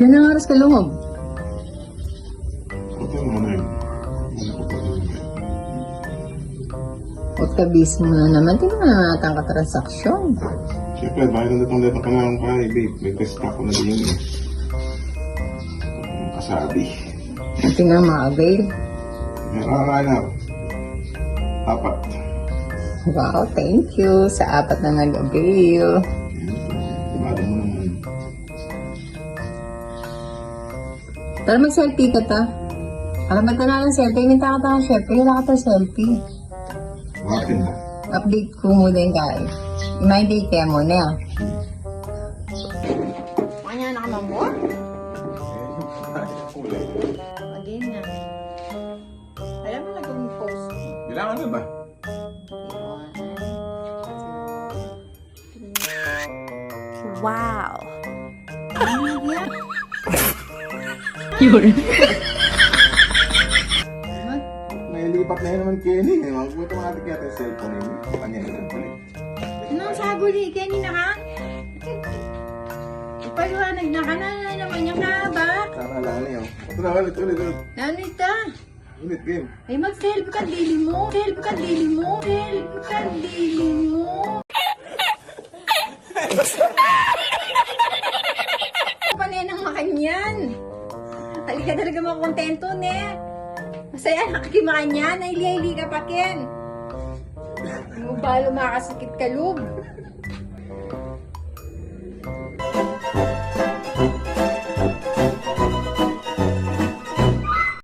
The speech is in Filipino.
Ganang oras ka lumog. Ito yung mga yun. Huwag ka busy mo na naman. Tingnan mo na natin ang transaksyon. Siyempre, bayan na itong letang kanang kahay, babe. May test ako na din eh. Ang kasabi. Tingnan mga babe. May raranak. Apat. Wow, thank you sa 4 na nag-avail. Ibado mo naman. Tara mag-selfie ka ta. Alam ba na ng selfie? Minta ka ta ng syempre. Wala ka ta selfie. Bakit na? Update ko muna yung guys. May date kaya muna. Kanya na ka mambo? Again na. Alam mo na kung post. Bilangan na ba? Wow. Yun. May lipat na yun naman Kenny. Magbuto mga ating kaya cellphone yun. Kanya yun balik. Anong sabuli? Kanina ka? Ipaliwanag na ka na naman yung haba. Sana lang niyo. Ito na ulit. Ano ito? Ulit game. Ay mag-selfie ka dili mo. Selfie ka dili mo. Selfie ka dili mo. Panay ng makanyan. Halika talaga makontento, ne. Masaya nakakimakanyan. Naili-hili ka pa, Ken. Ano ba, lumakasakit ka, loob.